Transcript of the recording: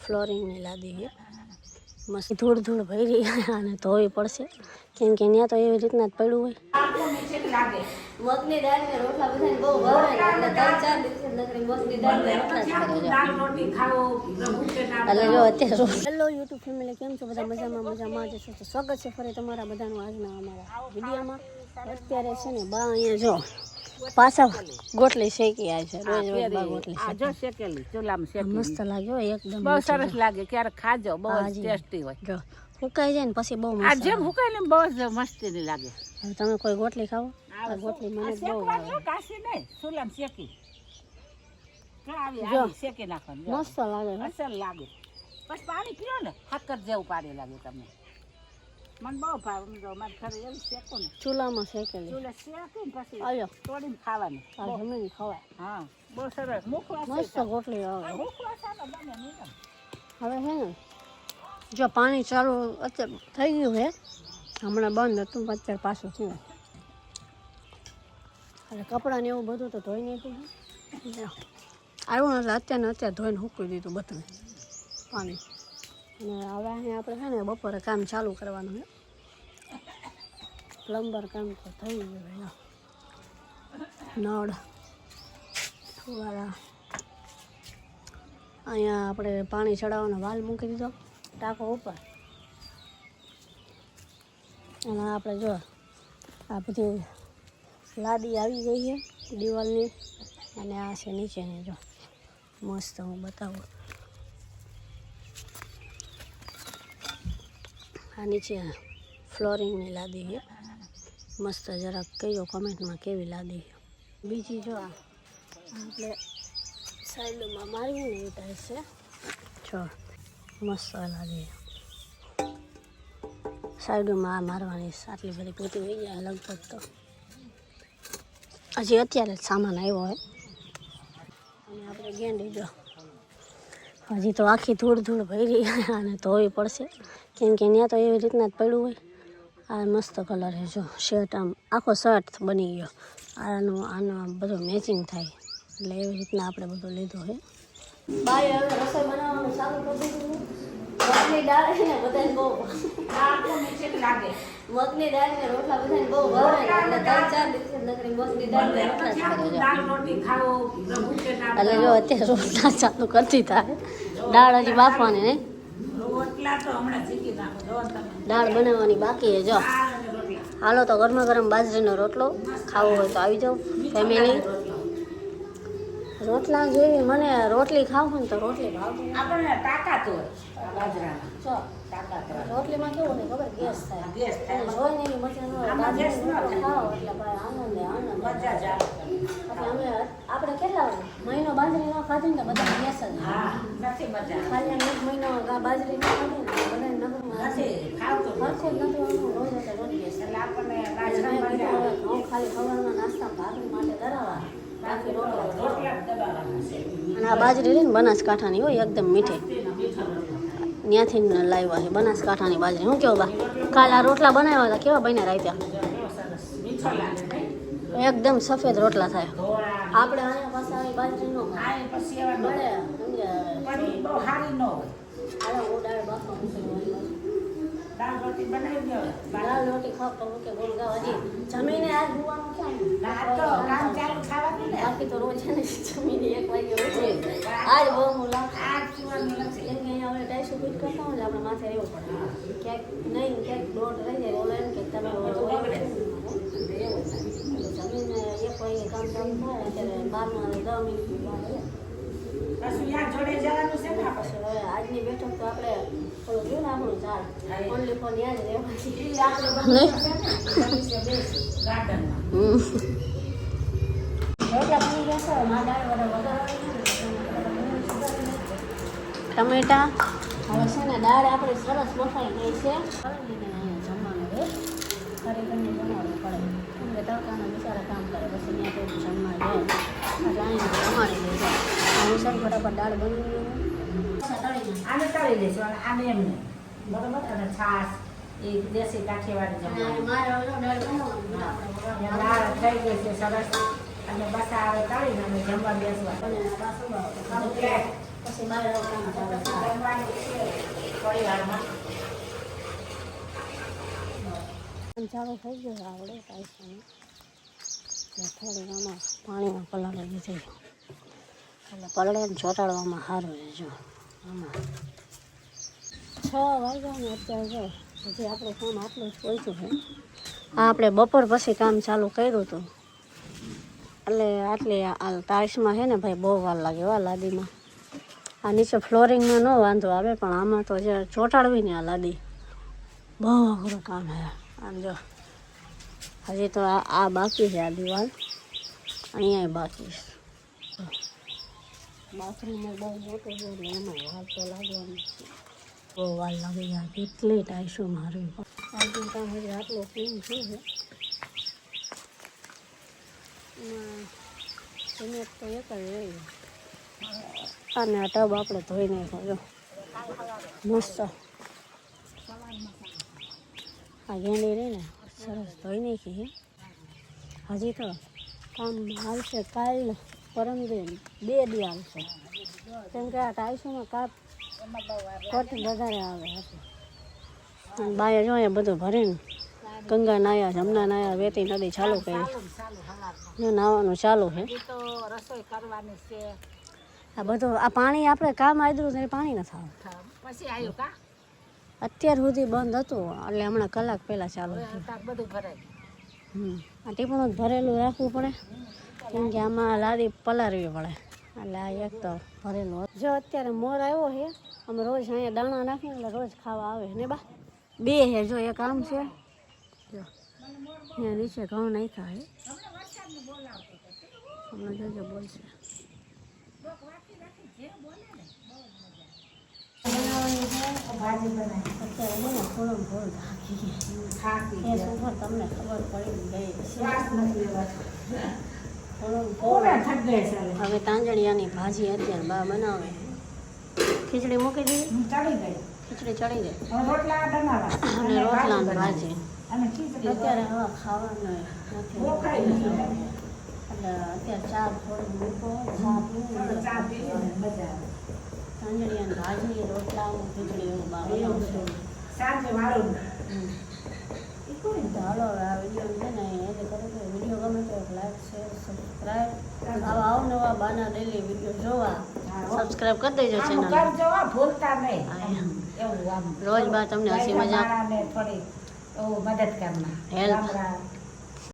ફ્લોરિંગની લાદી છે મસ્ત ધૂળ ધૂળ ભરી અને ધોવી પડશે કેમ કે ત્યાં તો એવી રીતના જ પડ્યું હોય મગની દાળ ને રોટલા બધાને બહુ ભાવે એટલે 3-4 દિવસે નકરી મગની દાળ ને રોટલા જ એટલે જો અત્યારે હેલો યુટ્યુબ ફેમિલી કેમ છો બધા મજામાં જ છો તો સ્વાગત છે ફરી તમારા બધાનું આજના અમારા વિડીયોમાં અત્યારે છે ને બા અહીંયા જો પાછા ગોટલી શેકી આ છે રોજ બા ગોટલી જો શેકેલી ચૂલામાં શેકેલી મસ્ત લાગ્યો એકદમ બહુ સરસ લાગે ક્યારેક ખાજો બહુ ટેસ્ટી હોય જો હુકાઈ જાય ને પછી બહુ મસ્ત આ જેમ હુકાય ને બહુ જ મસ્તી ની લાગે હવે તમે કોઈ ગોટલી ખાવો આ ગોટલી મને બહુ ભાવે કાશી નહીં ચૂલામાં શેકી જો શેકી નાખવાનું મસ્ત લાગે અસલ લાગે પછી પાણી પીઓ ને હાકર જેવું પાણી લાગે તમને મને બહુ ભાવે મારે ઘરે એવું શેકો ને ચૂલામાં શેકેલી ચૂલે શેકી ને પછી આવ્યો તોડીને ખાવાની આ જમીને ખવાય હા બહુ સરસ મુખવા મસ્ત ગોટલી આવે મુખવા સારો બને નહીં હવે છે ને જો પાણી ચાલુ અત્યારે થઈ ગયું છે હમણાં બંધ હતું અત્યારે પાછું થયું એટલે કપડાં ને એવું બધું તો ધોઈ નહીં હતું આવ્યું એટલે અત્યારે ધોઈને સૂકવી દીધું બધું પાણી અને હવે અહીંયા આપણે છે ને બપોરે કામ ચાલુ કરવાનું છે પ્લમ્બર કામ તો થઈ ગયું ભાઈ નળ ફુવારા અહીંયા આપણે પાણી ચડાવવાનો વાલ મૂકી દીધો ટાંકો ઉપર અને આપણે જો આ બધી લાદી આવી ગઈ છે દિવાલની અને આ છે નીચેની જો મસ્ત હું બતાવું આ નીચે ફ્લોરિંગની લાદી છે મસ્ત જરાક કહીઓ કમેન્ટમાં કેવી લાદી છે બીજી જો આપણે સાઈડમાં મારવી ને એ ટાઈપ છે જો મસ્ત લાદી સાઈડમાં આ મારવાની આટલી બધી પૂતી થઈ જાય લગભગ તો હજી અત્યારે જ સામાન આવ્યો હોય અને આપણે ગેંડી જો હજી તો આખી ધૂળ ભરી અને ધોવી પડશે કેમ કે ત્યાં તો એવી રીતના જ પડ્યું હોય આ મસ્ત કલર છે જો શર્ટ આમ આખો શર્ટ બની ગયો આનો બધું મેચિંગ થાય એટલે એવી રીતના આપણે બધું લીધું છે બાય હવે રસોઈ બનાવવાનું ચાલુ કરી દીધું મગની દાળ છે ને બધાને બહુ લાગે મગની દાળ ને રોટલા બધાને બહુ ભાવે એટલે 3-4 દિવસે નકરી મગની દાળ ને રોટલા જ રોટી ખાવો એટલે જો અત્યારે રોટલા ચાલુ કરતી થાય દાળ હજી બાફવાની નહીં રોટલા તો હમણાં શીખી નાખો દાળ બનાવવાની બાકી છે જો હાલો તો ગરમા ગરમ બાજરીનો રોટલો ખાવો હોય તો આવી જાઓ ફેમિલી રોટલા જેવી મને રોટલી ખાવું હોય ને તો રોટલી ભાવતી આપણને તાકાત હોય બાજરામાં જો તાકાત રોટલીમાં કેવું ને ખબર ગેસ થાય ગેસ થાય જોઈને એવી મજા ન હોય બાજરીનો ખાઓ એટલે ભાઈ આનંદ મજા જ આવે એટલે અમે આપણે કેટલા મહિનો બાજરી ન ખાધી ને તો બધા ગેસ જ હા નથી મજા ખાલી એક મહિનો બાજરી ન ખાધી ને બધા નથી ખાવતું સરખું જ નથી રોજ એટલે રોજ ગેસ એટલે આપણને ઘઉં બાજરામાં ખાલી ખવાના નાસ્તા ભાખરી માટે ધરાવવા બાકી રોટલા રોટલા દબાવવાના છે અને આ બાજરી રહી ને બનાસકાંઠાની હોય એકદમ મીઠી ત્યાંથી લાવ્યા છે બનાસકાંઠાની બાજરી શું કેવું બા કાલ આ રોટલા બનાવ્યા હતા કેવા બન્યા રાખ્યા મીઠો લાગે નહીં એકદમ સફેદ રોટલા થાય આપણે અહીંયા પાસે આવી બાજરી ન આ પછી એવા મળે પણ બહુ સારી ન હોય હાલો હું દાળ બાફવા મૂકી દાળ રોટી બનાવી દો દાળ રોટી ખાવ તો મૂકે બોલ ગાવ હજી જમીને આજ હોવાનું ક્યાં આ તો કામ ચાલુ ખાવાનું ને બાકી તો રોજ છે ને જમીને 1 વાગે ઉઠી આજ બહુ મુલા આ ચીવાનું નથી કેમ કે અહીંયા આપણે ડાયસો ફીટ કરતા હોય આપણે માથે રહેવું પડે ક્યાંક નહીં ક્યાંક દોઢ રહી જાય ઓલો એમ કે તમે જમીને 1 વાગે કામ ચાલુ થાય અત્યારે 12 10 મિનિટ પછી યા જોડે જવાનું છે ને આપણે હવે આજની બેઠક તો આપણે થોડું જોયું ને આપણું ચાલ ઓનલી ફોન યાદ રહેવાથી આપણે બધું ગાર્ડનમાં રોટલા બની ગયા છે માં દાળ વધારે ટમેટા હવે છે ને દાળ આપણી સરસ બફાઈ ગઈ છે અહીંયા જમવાનું છે ખરેખરને જમાડવું પડે કેમ કે તડકાના બિચારા કામ કરે પછી ત્યાં તો જમવા જાય એટલે અહીંયા જમાડી દે છે હું સર ફટાફટ દાળ બની આને તળી દઈશું આને એમને બરોબર અને છાશ એ દેશી કાઠિયાવાડી જમવાનું મારે દાળ દાળ થઈ ગઈ છે સરસ અને બસ આવે તળીને અમે જમવા બેસવા પછી બહાર કામ ચાલે થોડી વારમાં ચાલુ થઈ ગયો આવડે ટાઈસમાં થોડીક આમાં પાણીમાં પલાળી દીધી એટલે પલળે ને ચોંટાડવામાં સારું છે જો આમાં 6 વાગ્યા ને અત્યારે જો હજી આપણું કામ આટલું જ પહોંચ્યું છે આ આપણે બપોર પછી કામ ચાલુ કર્યું હતું એટલે આટલી આ ટાઇલ્સમાં છે ને ભાઈ બહુ વાર લાગે આ લાદીમાં આ નીચે ફ્લોરિંગમાં ન વાંધો આવે પણ આમાં તો જે ચોંટાડવી ને આ લાદી બહુ અઘરું કામ છે આમ જો હજી તો આ બાકી છે આ દિવાલ અહીંયા બાકી છે બાથરૂમમાં બહુ મોટું છે એટલે એમાં વાર તો લાગવાનું બહુ વાર લાગી જાય કેટલી ટાઈસો મારવી આજનું કામ હજી આટલું ક્લીન થયું છે એમાં સિમેન્ટ તો એક જ રહી અને આ ટબ આપણે ધોઈ નાખ્યો જો મસ્ત આ ગેંડી રહી ને સરસ ધોઈ નાખી હજી તો કામ આવશે કાલ પરમદિન 2 દી આવશે કેમ કે આ ટાઈસોમાં કાપ કટ વધારે આવે અને બાએ જો અહીંયા બધું ભરીને ગંગા નાયા જમના નાયા વેતી નદી ચાલુ કરી જો નાવાનું ચાલુ છે તો રસોઈ કરવાની છે આ બધું આ પાણી આપણે કામ આદરું ત્યારે પાણી નથી આવે પછી આવ્યું કા અત્યાર સુધી બંધ હતું એટલે હમણાં કલાક પહેલાં ચાલુ તાર બધું ભરાય આ ટીપણું જ ભરેલું રાખવું પડે કેમ કે આમાં લાદી પલાળવી પડે એટલે આ એક તો ભરેલું જો અત્યારે મોર આવ્યો છે અમે રોજ અહીંયા દાણા નાખીએ એટલે રોજ ખાવા આવે ને બા 2 છે જો એક આમ છે જો અહીંયા નીચે ઘઉં નાખ્યા છે હમણાં જોજો બોલશે અત્યારે થોડો ભૂલ થાકી તમને ખબર પડી ગઈ હવે તાંજળિયાની ભાજી અત્યારે બા બનાવે ખીચડી મૂકી દીધી ખીચડી ચડી ગઈ અને રોટલા ભાજી અત્યારે હવે ખાવાનું નથી એટલે અત્યારે ચા થોડું મૂકો ચા પીવું તાંજળિયાની ભાજી રોટલા ખીચડી એવું બા બનાવશે હાલો હવે આ વિડીયો છે ને એ કરો કે વિડીયો ગમે તો લાઈક શેર સબસ્ક્રાઈબ આવા અવનવા બાના ડેલી વિડીયો જોવા સબસ્ક્રાઈબ કરી દેજો ચેનલ ભૂલતા નહીં રોજ બા તમને હસી મજાક થોડી મદદ કરના હેલ્પ